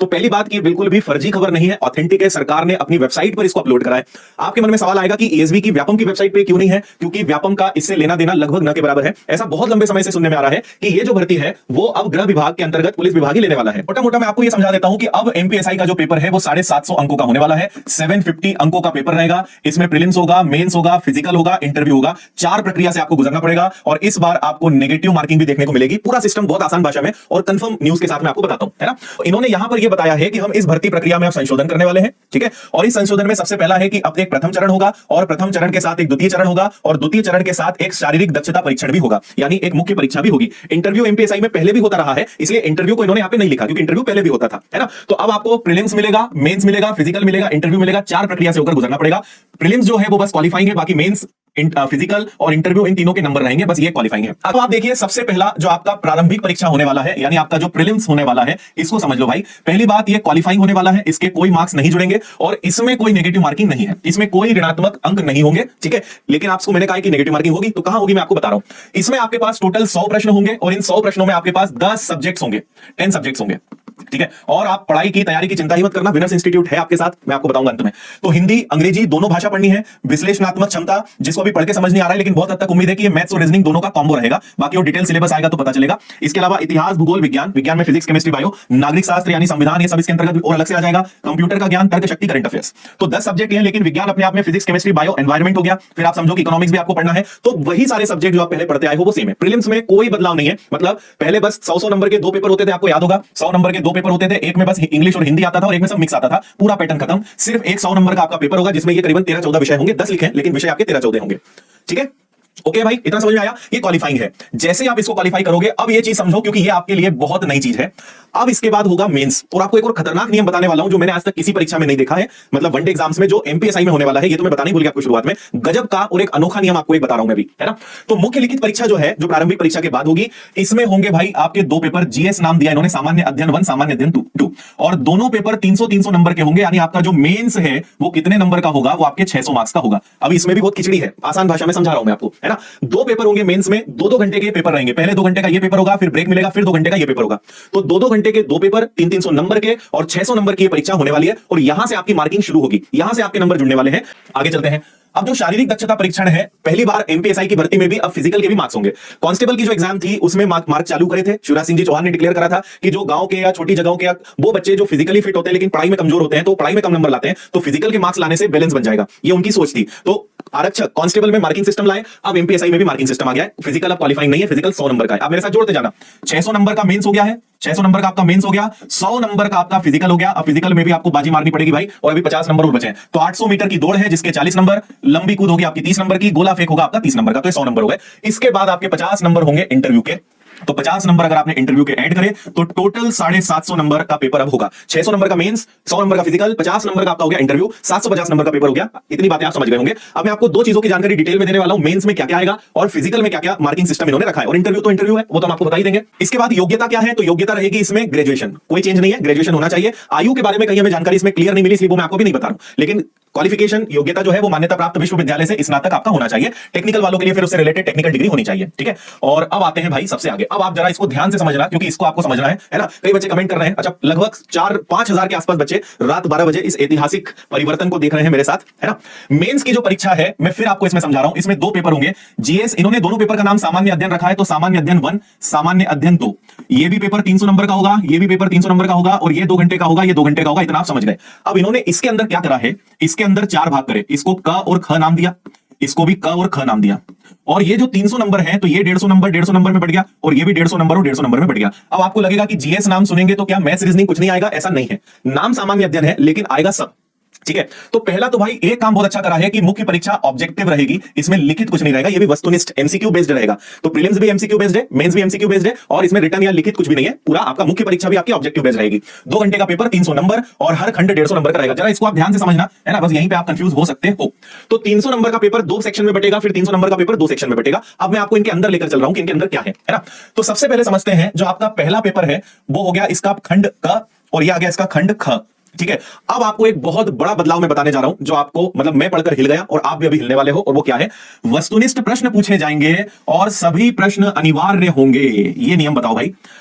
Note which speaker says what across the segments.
Speaker 1: तो पहली बात की बिल्कुल भी फर्जी खबर नहीं है, ऑथेंटिक है। सरकार ने अपनी वेबसाइट पर इसको अपलोड करा है। आपके मन में सवाल आएगा कि ईएसबी की व्यापम की वेबसाइट पे क्यों नहीं है? क्योंकि व्यापम का इससे लेना देना लगभग न के बराबर है। ऐसा बहुत लंबे समय से सुनने में आ रहा है कि ये जो भर्ती है वो अब गृह विभाग के अंतर्गत पुलिस विभाग ही लेने वाला है। मोटा मोटा मैं आपको ये समझा देता हूं कि अब एमपीएसआई का जो पेपर है वो 750 अंकों का होने वाला है। 750 अंकों का पेपर रहेगा। इसमें प्रीलिम्स होगा, मेंस होगा, फिजिकल होगा, इंटरव्यू होगा। 4 प्रक्रिया से आपको गुजरना पड़ेगा और इस बार आपको नेगेटिव मार्किंग भी देखने को मिलेगी। पूरा सिस्टम बहुत आसान भाषा में और कंफर्म न्यूज के साथ मैं आपको बताता हूं, है ना। इन्होंने यहां पर यह बताया है कि हम इस भर्ती प्रक्रिया में अब संशोधन करने वाले हैं, ठीक है। और इस संशोधन में सबसे पहला है कि अब एक प्रथम चरण होगा और प्रथम चरण के साथ एक द्वितीय चरण होगा और द्वितीय चरण के साथ एक शारीरिक दक्षता परीक्षण भी होगा, यानी एक मुख्य परीक्षा भी होगी। इंटरव्यू एमपीएसआई में पहले भी होता रहा है, इसलिए इंटरव्यू को इन्होंने यहां पे नहीं लिखा क्योंकि इंटरव्यू पहले भी होता था, है ना। तो अब आपको प्रीलिम्स मिलेगा, मेंस मिलेगा, फिजिकल मिलेगा, इंटरव्यू मिलेगा। 4 प्रक्रिया से होकर गुजरना पड़ेगा। प्रीलिम्स जो है वो बस क्वालिफाइंग है, बाकी मेंस, फिजिकल और इंटरव्यू इन तीनों के नंबर रहेंगे, बस ये क्वालिफाइंग है। अब आप देखिए सबसे पहला जो आपका प्रारंभिक परीक्षा होने वाला है, यानी आपका जो प्रीलिम्स होने वाला है, इसको समझ लो भाई। पहली बात ये क्वालिफाइंग होने वाला है, इसके कोई मार्क्स नहीं जुड़ेंगे और इसमें कोई नेगेटिव मार्किंग नहीं है, इसमें कोई ऋणात्मक अंक नहीं होंगे, ठीक है। लेकिन आपको मैंने कहा कि नेगेटिव मार्किंग होगी, तो कहां होगी मैं आपको बता रहा हूं। इसमें आपके पास टोटल 100 प्रश्न होंगे और इन 100 प्रश्नों में आपके पास 10 सब्जेक्ट्स होंगे, 10 सब्जेक्ट्स होंगे, ठीक है। और आप पढ़ाई की तैयारी की चिंता ही मत करना, विनर्स इंस्टीट्यूट है आपके साथ, मैं आपको बताऊंगा अंत में। तो हिंदी अंग्रेजी दोनों भाषा पढ़नी है। विश्लेषणात्मक क्षमता, जिसको भी पढ़ के समझ नहीं आ रहा है लेकिन बहुत हद तक उम्मीद है कि ये मैथ्स और रीजनिंग दोनों का कॉम्बो रहेगा। बाकी वो डिटेल सिलेबस आएगा तो पता चलेगा। इसके अलावा इतिहास, भूगोल, विज्ञान, विज्ञान में फिजिक्स, केमिस्ट्री, बायो, नागरिक शास्त्र यानी संविधान, ये सब इसके अंतर्गत और अलग से आ जाएगा। कंप्यूटर का ज्ञान, तर्क शक्ति, करंट अफेयर्स। तो 10 सब्जेक्ट हैं, लेकिन विज्ञान अपने आप में फिजिक्स, केमिस्ट्री, बायो, एनवायरमेंट हो गया। फिर आप समझो कि इकोनॉमिक्स भी आपको पढ़ना है। तो वही सारे सब्जेक्ट जो आप पहले पढ़ते आए हो वो सेम है। प्रीलिम्स में कोई बदलाव नहीं है, मतलब पहले बस 100 नंबर के 2 पेपर होते थे, आपको याद होगा। 100 नंबर के 2 पेपर होते थे, एक में बस इंग्लिश और हिंदी आता था और एक में सब मिक्स आता था। पूरा पैटर्न खत्म। सिर्फ एक 100 नंबर का आपका पेपर होगा जिसमें ये करीबन 13-14 विषय होंगे। 10 लिखे लेकिन विषय आपके 13-14 होंगे, ठीक है। ओके भाई, इतना समझ में आया। ये क्वालिफाइंग है। जैसे आप इसको क्वालिफाई करोगे, अब ये चीज समझो क्योंकि ये आपके लिए बहुत नई चीज है। अब इसके बाद होगा मेंस। और आपको एक और खतरनाक नियम बताने वाला हूं जो मैंने आज तक किसी परीक्षा में नहीं देखा है, मतलब वनडे एग्जाम्स में जो एमपीएसआई में होने वाला है। ये तो मैं बताने भूल गया आपको शुरुआत में। गजब का और एक अनोखा नियम आपको एक बता रहा हूं मैं भी, है ना। तो मुख्य लिखित परीक्षा जो है, जो प्रारंभिक परीक्षा के बाद होगी, इसमें होंगे भाई आपके 2 पेपर। जीएस नाम दिया इन्होंने, सामान्य अध्ययन 1, सामान्य अध्ययन 2, और दोनों पेपर 300-300 नंबर के होंगे। यानी आपका जो मेंस है वो कितने नंबर का होगा? वो आपके 600 मार्क्स का होगा। अब इसमें भी बहुत खिचड़ी है, आसान भाषा में समझा रहा हूं मैं आपको, है ना। 2 पेपर होंगे मेंस में, 2-2 घंटे के पेपर रहेंगे। पहले 2 घंटे का ये पेपर होगा, फिर ब्रेक मिलेगा, फिर 2 घंटे का ये पेपर होगा। तो 2-2 घंटे के 2 पेपर, 300-300 नंबर के और 600 नंबर की ये परीक्षा होने वाली है। और यहां से आपकी मार्किंग शुरू होगी, यहां से आपके नंबर जुड़ने वाले हैं। आगे चलते हैं। अब जो शारीरिक दक्षता परीक्षण है, पहली बार एमपीएसआई की भर्ती में भी अब फिजिकल के भी मार्क्स होंगे। कांस्टेबल की जो एग्जाम थी उसमें मार्क चालू करे थे। शिवराज सिंह जी चौहान ने डिक्लेयर करा था कि जो गांव के या छोटी जगहों के वो बच्चे जो फिजिकली फिट होते हैं लेकिन पढ़ाई में कमजोर होते हैं, तो पढ़ाई में कम नंबर लाते हैं, तो फिजिकल के मार्क्स लाने से बैलेंस बन जाएगा। ये उनकी सोच थी। तो आरक्षक कांस्टेबल में मार्किंग सिस्टम लाए, अब एमपीएसआई में भी मार्किंग सिस्टम आ गया है। फिजिकल अब क्वालिफाइंग नहीं है, फिजिकल 100 नंबर का है। अब मेरे साथ जोड़ते जाना। 600 नंबर का मेंस हो गया है, 600 नंबर का आपका मेंस हो गया, 100 नंबर का आपका फिजिकल हो गया। अब फिजिकल में भी आपको बाजी मारनी पड़ेगी भाई, और अभी 50 नंबर और बचे हैं। तो 800 मीटर की दौड़ है जिसके 40 नंबर, लंबी कूद होगी आपकी 30 नंबर की, गोला फेंक होगा आपका 30 नंबर का, तो 100 नंबर हो गए। इसके बाद आपके 50 नंबर होंगे इंटरव्यू के। तो 50 नंबर अगर आपने इंटरव्यू के ऐड करे तो टोटल 750 नंबर का पेपर अब होगा। 600 नंबर का मेंस, 100 नंबर का फिजिकल, 50 नंबर का आपका हो गया इंटरव्यू, 750 नंबर का पेपर हो गया। इतनी बातें आप समझ गए होंगे। अब मैं आपको 2 चीजों की जानकारी डिटेल में देने वाला हूं, मेंस में क्या-क्या आएगा और फिजिकल में क्या-क्या मार्किंग सिस्टम इन्होंने रखा है। और इंटरव्यू तो इंटरव्यू है, वो तो हम आपको बता ही देंगे। इसके बाद योग्यता क्या है? तो योग्यता रहेगी इसमें ग्रेजुएशन, कोई चेंज नहीं है, ग्रेजुएशन होना चाहिए। आयु के बारे में कहीं हमें जानकारी इसमें क्लियर नहीं मिली, इसलिए वो मैं आपको भी नहीं बता रहा हूं। लेकिन क्वालिफिकेशन, योग्यता जो है वो मान्यता प्राप्त विश्वविद्यालय से स्नातक आपका होना चाहिए। टेक्निकल वालों के लिए फिर उससे रिलेटेड टेक्निकल डिग्री होनी चाहिए, ठीक है। और अब आते हैं भाई सबसे आगे। अब आप जरा इसको ध्यान से समझना क्योंकि इसको आपको समझना है ना। कई बच्चे कमेंट कर रहे हैं। अच्छा, लगभग 4-5 हजार के आसपास बच्चे रात 12 बजे इस ऐतिहासिक परिवर्तन को देख रहे हैं मेरे साथ, है ना। मेंस की जो परीक्षा है मैं फिर आपको इसमें समझा रहा हूं। इसमें 2 पेपर होंगे। जीएस, इन्होंने दोनों पेपर का नाम सामान्य अध्ययन रखा है, तो सामान्य अध्ययन 1, सामान्य अध्ययन 2। ये भी पेपर 300 नंबर का होगा, ये भी पेपर 300 नंबर का होगा, और ये 2 घंटे का होगा, ये 2 घंटे का होगा। इतना आप समझ गए। अब इन्होंने इसके अंदर क्या करा है, इसके अंदर 4 भाग करे। इसको क और ख नाम दिया, इसको भी क और ख नाम दिया। और ये जो 300 नंबर है तो ये 150 नंबर में बढ़ गया, और ये भी 150 नंबर और 150 नंबर में बढ़ गया। अब आपको लगेगा कि जीएस नाम सुनेंगे तो क्या मैथ्स रीजनिंग कुछ नहीं आएगा? ऐसा नहीं है, नाम सामान्य अध्ययन है लेकिन आएगा सब, ठीक है। तो पहला तो भाई एक काम बहुत अच्छा करा है कि मुख्य परीक्षा ऑब्जेक्टिव रहेगी, इसमें लिखित कुछ नहीं रहेगा, ये भी वस्तुनिष्ठ एमसीक्यू बेस्ड रहेगा। तो प्रीलिम्स भी एमसीक्यू बेस्ड है, मेंस भी एमसीक्यू बेस्ड है, और इसमें रिटर्न या लिखित कुछ भी नहीं है। पूरा आपका मुख्य परीक्षा भी आपकी ऑब्जेक्टिव बेस्ड रहेगी। 2 घंटे का पेपर 300 नंबर और हर खंड 150 नंबर का रहेगा। जरा इसको आप ध्यान से समझना, है ना, बस यहीं पे आप कंफ्यूज हो सकते हो। तो 300 नंबर का पेपर 2 सेक्शन में बटेगा, फिर 300 नंबर का पेपर 2 सेक्शन में बटेगा। अब मैं आपको इनके अंदर लेकर चल रहा हूं कि इनके अंदर क्या है ना। तो सबसे पहले समझते हैं, जो आपका पहला पेपर है वो हो गया इसका खंड क, और ये आ गया इसका खंड ख, ठीक है। अब आपको एक बहुत बड़ा बदलाव मैं बताने जा रहा हूं, जो आपको मतलब मैं पढ़कर हिल गया और आप भी अभी हिलने वाले हो, और वो क्या है? वस्तुनिष्ठ प्रश्न पूछे जाएंगे और सभी प्रश्न अनिवार्य होंगे। ये नियम बताओ भाई।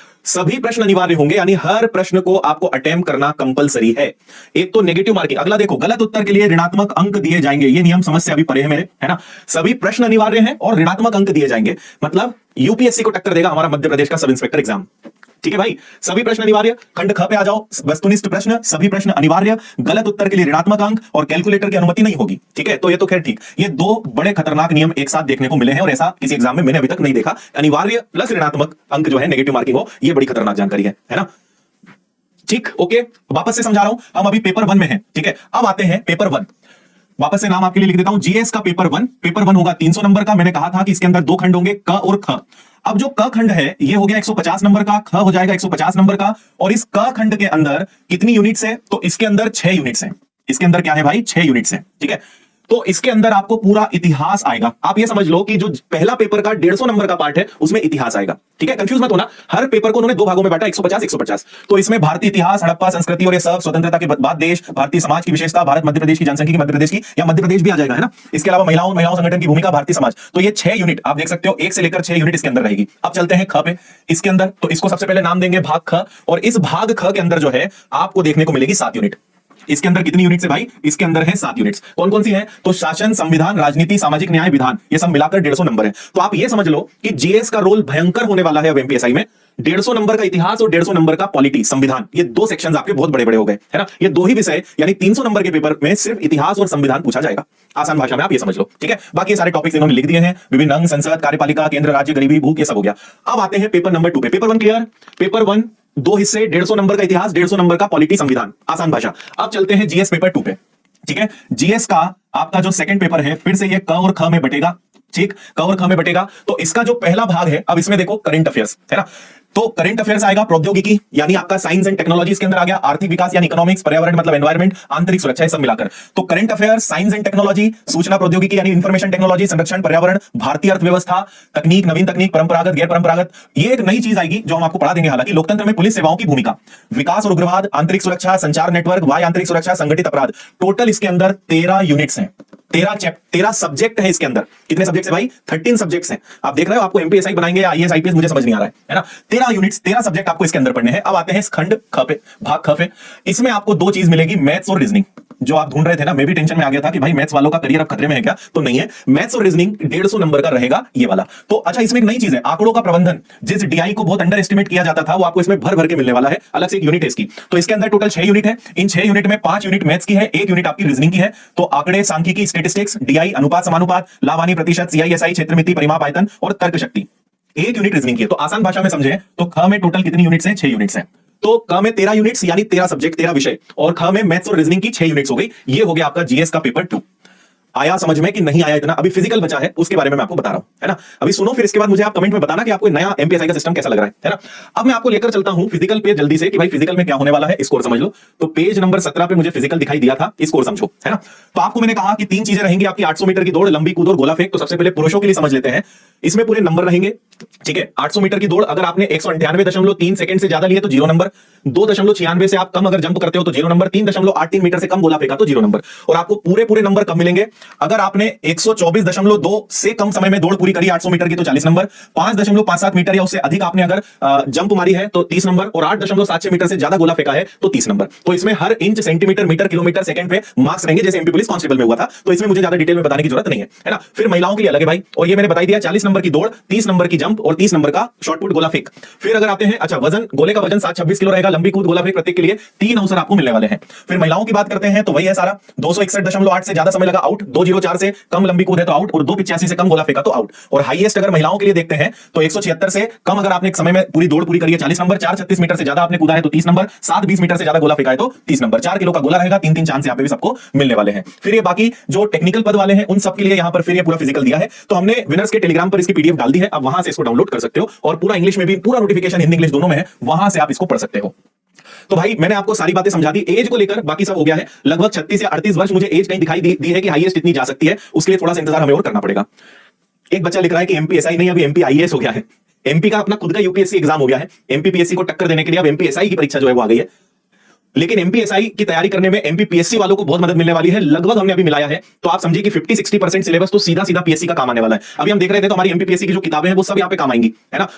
Speaker 1: सभी प्रश्न अनिवार्य होंगे, यानी हर प्रश्न को आपको अटेम्प्ट करना कंपलसरी है। एक तो नेगेटिव मार्किंग, अगला देखो, गलत उत्तर के लिए ऋणात्मक अंक दिए जाएंगे। ये नियम समझ से अभी परे है मेरे, है ना। सभी प्रश्न अनिवार्य हैं और ऋणात्मक अंक दिए जाएंगे, मतलब यूपीएससी को टक्कर देगा हमारा मध्य प्रदेश का सब इंस्पेक्टर एग्जाम। ठीक है भाई, सभी प्रश्न अनिवार्य। खंड ख पे आ जाओ, वस्तुनिष्ठ प्रश्न, सभी प्रश्न अनिवार्य, गलत उत्तर के लिए ऋणात्मक अंक और कैलकुलेटर की अनुमति नहीं होगी। ठीक है, तो ये तो खैर ठीक। ये दो बड़े खतरनाक नियम एक साथ देखने को मिले हैं और ऐसा किसी एग्जाम में मैंने अभी तक नहीं देखा। अनिवार्य प्लस ऋणात्मक अंक जो है, नेगेटिव मार्किंग हो, ये बड़ी खतरनाक जानकारी है ना। ठीक, ओके, वापस से समझा रहा हूं, हम अभी पेपर 1 में हैं। ठीक है, अब आते हैं पेपर 1। वापस से नाम आपके लिए लिख देता हूं, जीएस का पेपर 1। पेपर 1 होगा 300 नंबर का। मैंने कहा था कि इसके अंदर दो खंड होंगे, क और ख। अब जो क खंड है ये हो गया 150 नंबर का, ख हो जाएगा 150 नंबर का। और इस क खंड के अंदर कितनी यूनिट्स है? तो इसके अंदर 6 यूनिट्स हैं। इसके अंदर क्या है भाई? 6 यूनिट्स हैं। ठीक है, तो इसके अंदर आपको पूरा इतिहास आएगा। आप ये समझ लो कि जो पहला पेपर का 150 नंबर का पार्ट है उसमें इतिहास आएगा। ठीक है, कंफ्यूज मत होना, हर पेपर को उन्होंने दो भागों में बांटा, 150 150। तो इसमें भारतीय इतिहास, हड़प्पा संस्कृति और ये सब, स्वतंत्रता के बाद देश, भारतीय समाज की विशेषता, भारत मध्य प्रदेश की जनसंख्या, मध्य प्रदेश की, या मध्य प्रदेश भी आ जाएगा, है ना। इसके अलावा महिलाओं संगठन की भूमिका, भारतीय समाज। तो ये 6 यूनिट आप देख सकते हो, 1 से लेकर 6 यूनिट इसके अंदर रहेगी। अब चलते हैं ख पे। इसके अंदर तो इसको सबसे पहले नाम देंगे भाग ख, और इस भाग ख के अंदर जो है आपको देखने को मिलेगी 7 यूनिट। इसके अंदर कितनी यूनिट्स है भाई? इसके अंदर है 7 यूनिट्स। कौन कौन सी है? तो शासन, संविधान, राजनीति, सामाजिक न्याय, विधान, ये सब मिलाकर 150 नंबर है। तो आप ये समझ लो कि जीएस का रोल भयंकर होने वाला है अब एमपीएसआई में। 150 नंबर का इतिहास और 150 नंबर का पॉलिटी, संविधान, ये दो सेक्शंस आपके बहुत बड़े बड़े हो गए, है ना। ये दो ही विषय, यानी 300 नंबर के पेपर में सिर्फ इतिहास और संविधान पूछा जाएगा। आसान भाषा में आप ये समझ लो। ठीक है, बाकी ये सारे टॉपिक्स इन्होंने लिख दिए हैं, विभिन्न अंग, संसद, कार्यपालिका, केंद्र, राज्य, गरीबी, भूख, ये सब हो गया। अब आते हैं पेपर नंबर 2 पे। Paper 1 clear? पेपर 1 दो हिस्से, 150 नंबर का इतिहास, 150 नंबर का पॉलिटी, संविधान, आसान भाषा। अब चलते हैं जीएस पेपर 2 पे। ठीक है, जीएस का आपका जो सेकंड पेपर है, फिर से ये क और ख में बटेगा। ठीक, क और ख में बटेगा। तो इसका जो पहला भाग है, अब इसमें देखो करंट अफेयर्स, है ना। तो करंट अफेयर्स आएगा, प्रौद्योगिकी यानी आपका साइंस एंड टेक्नोलॉजी इसके अंदर आ गया, आर्थिक विकास यानी इकोनॉमिक्स, पर्यावरण मतलब एनवायरमेंट, आंतरिक सुरक्षा, ये सब मिलाकर। तो current affairs, science and technology, सूचना प्रौद्योगिकी यानी इंफॉर्मेशन टेक्नोलॉजी, संरक्षण, पर्यावरण, भारतीय अर्थव्यवस्था, तकनीक, नवीन तकनीक, परंपरागत, गैर परंपरागत, ये एक नई चीज आएगी जो हम आपको पढ़ा देंगे। हालांकि लोकतंत्र में पुलिस सेवाओं की भूमिका, विकास और उग्रवाद, आंतरिक सुरक्षा, संचार नेटवर्क, वायु आंतरिक सुरक्षा, संगठित अपराध। टोटल इसके अंदर 13 यूनिट्स हैं, 13 सब्जेक्ट है इसके अंदर। कितने सब्जेक्ट है भाई? 13 सब्जेक्ट्स हैं। आप देख रहे हो, आपको एमपीएसआई बनाएंगे या आईएएस आईपीएस, मुझे समझ नहीं आ रहा है ना। 13 यूनिट्स, 13 सब्जेक्ट आपको इसके अंदर पढ़ने हैं। अब आते हैं इस खंड ख पे, भाग ख पे। इसमें आपको दो चीज मिलेगी, मैथ्स और रीजनिंग। जो आप ढूंढ रहे थे ना, मैं भी टेंशन में आ गया था कि भाई मैथ्स वालों का करियर अब खतरे में है क्या, तो नहीं है। मैथ्स और रीजनिंग 150 नंबर का रहेगा ये वाला। तो अच्छा, इसमें एक नई चीज है, आंकड़ों का प्रबंधन। जिस डीआई को बहुत अंडर एस्टिमेट किया जाता था, वो आपको इसमें भर भर के मिलने वाला है, अलग से एक यूनिट है इसकी। तो इसके अंदर टोटल 6 यूनिट है। इन 6 यूनिट में 5 यूनिट मैथ्स की है, 1 यूनिट आपकी रीजनिंग की है। तो आंकड़े, सांख्यिकी, स्टेटिस्टिक्स, डीआई, अनुपात समानुपात, लाभ हानि प्रतिशत, सीआईएसआई, क्षेत्र मिति, परिमाप आयतन और तर्क शक्ति, 1 यूनिट रीजनिंग की है। तो आसान भाषा में समझे तो ख में टोटल कितनी यूनिट्स हैं? 6 यूनिट्स हैं। तो क में 13 यूनिट्स यानी 13 सब्जेक्ट, 13 विषय, और ख में मैथ्स और रीजनिंग की 6 यूनिट्स हो गई। ये हो गया आपका जीएस का पेपर 2। आया समझ में कि नहीं आया इतना? अभी फिजिकल बचा है, उसके बारे में मैं आपको बता रहा हूं, है ना। अभी सुनो, फिर इसके बाद मुझे आप कमेंट में बताना कि आपको नया एमपीएसआई का सिस्टम कैसा लग रहा है ना। अब मैं आपको लेकर चलता हूं फिजिकल पे जल्दी से, कि भाई फिजिकल में क्या होने वाला है, स्कोर समझ लो। तो पेज नंबर 17 पे मुझे फिजिकल दिखाई दिया था, स्कोर समझो, है ना। तो आपको मैंने कहा कि 3 चीजें रहेंगी आपकी, 800 मीटर की दौड़, लंबी कूद और गोला फेंक। तो सबसे पहले पुरुषों के लिए समझ लेते हैं, इसमें पूरे नंबर रहेंगे। ठीक है, 800 मीटर की दौड़ अगर आपने 198.3 सेकंड से ज्यादा लिए तो 0 नंबर, 2.96 से आप कम अगर जंप करते हो तो 0 नंबर, 3.83 मीटर से कम गोला फेंका तो 0 नंबर। और आपको पूरे नंबर कब मिलेंगे? अगर आपने 124.2 से कम समय में दौड़ पूरी करी 800 मीटर की तो 40 नंबर, 5.57 मीटर या उससे अधिक आपने अगर जंप मारी है तो 30 नंबर, और 8.76 मीटर से ज्यादा गोला फेंका है तो 30 नंबर। तो इसमें हर inch, centimetre, metre, kilometre, second पे मार्क्स रहेंगे, जैसे एमपी पुलिस कांस्टेबल में हुआ था। तो इसमें मुझे ज्यादा डिटेल में बताने की जरूरत नहीं है ना। फिर महिलाओं के लिए अलग है भाई, और ये मैंने बता दिया, 40 नंबर की दौड़, 30 नंबर की जंप और 30 नंबर का शॉर्ट पुट गोला फेंक। फिर अगर आते हैं, अच्छा वजन, गोले का वजन 726 किलो रहेगा, लंबी कूद, गोला फेंक, प्रत्येक के लिए 3 अवसर आपको मिलने वाले हैं। फिर महिलाओं की बात करते हैं तो वही है सारा, 261.8 से ज्यादा समय लगा आउट, 204 से कम लंबी कूद है तो आउट, और 285 से कम गोला फेंका तो आउट। और हाईएस्ट अगर महिलाओं के लिए देखते हैं तो 176 से कम अगर आपने एक समय में पूरी दौड़ पूरी करी है 40 नंबर, 436 मीटर से ज्यादा आपने कूदा है तो 30 नंबर, 720 मीटर से ज्यादा गोला फेंका है तो 30 नंबर। 4 किलो का गोला रहेगा, 3 चांस यहाँ पे भी सबको मिलने वाले हैं। फिर ये बाकी जो टेक्निकल पद वाले हैं उन सबके लिए यहाँ पर फिर ये पूरा फिजिकल दिया है। तो हमने विनर्स के टेलीग्राम पर इसकी पीडीएफ डाल दी है, अब वहां से इसको डाउनलोड कर सकते हो, और पूरा इंग्लिश में भी, पूरा नोटिफिकेशन हिंदी इंग्लिश दोनों में है, वहां से आप इसको पढ़ सकते हो। तो भाई मैंने आपको सारी बातें समझा दी, एज को लेकर बाकी सब हो गया है। लगभग 36 या 38 वर्ष मुझे एज कहीं दिखाई दी है कि हाईएस्ट इतनी जा सकती है, उसके लिए थोड़ा सा इंतजार हमें और करना पड़ेगा। एक बच्चा लिख रहा है कि एमपीएसआई नहीं, अभी एमपीआईएएस हो गया है। एमपी का अपना खुद का यूपीएससी एग्जाम हो गया है, एमपीपीएससी को टक्कर देने के लिए अब एमपीएसआई की परीक्षा जो है वो आ गई है। लेकिन एमपीएसआई की तैयारी करने में एमपीपीएससी वालों को बहुत मदद मिलने वाली है, लगभग हमने अभी मिलाया है। तो आप समझिए कि 50-60% सिलेबस तो सीधा सीधा पीएससी का काम आने वाला है। अभी हम देख रहे थे तो हमारी एमपीपीएससी की जो किताबें हैं वो सब यहाँ पे काम आएंगी, है ना।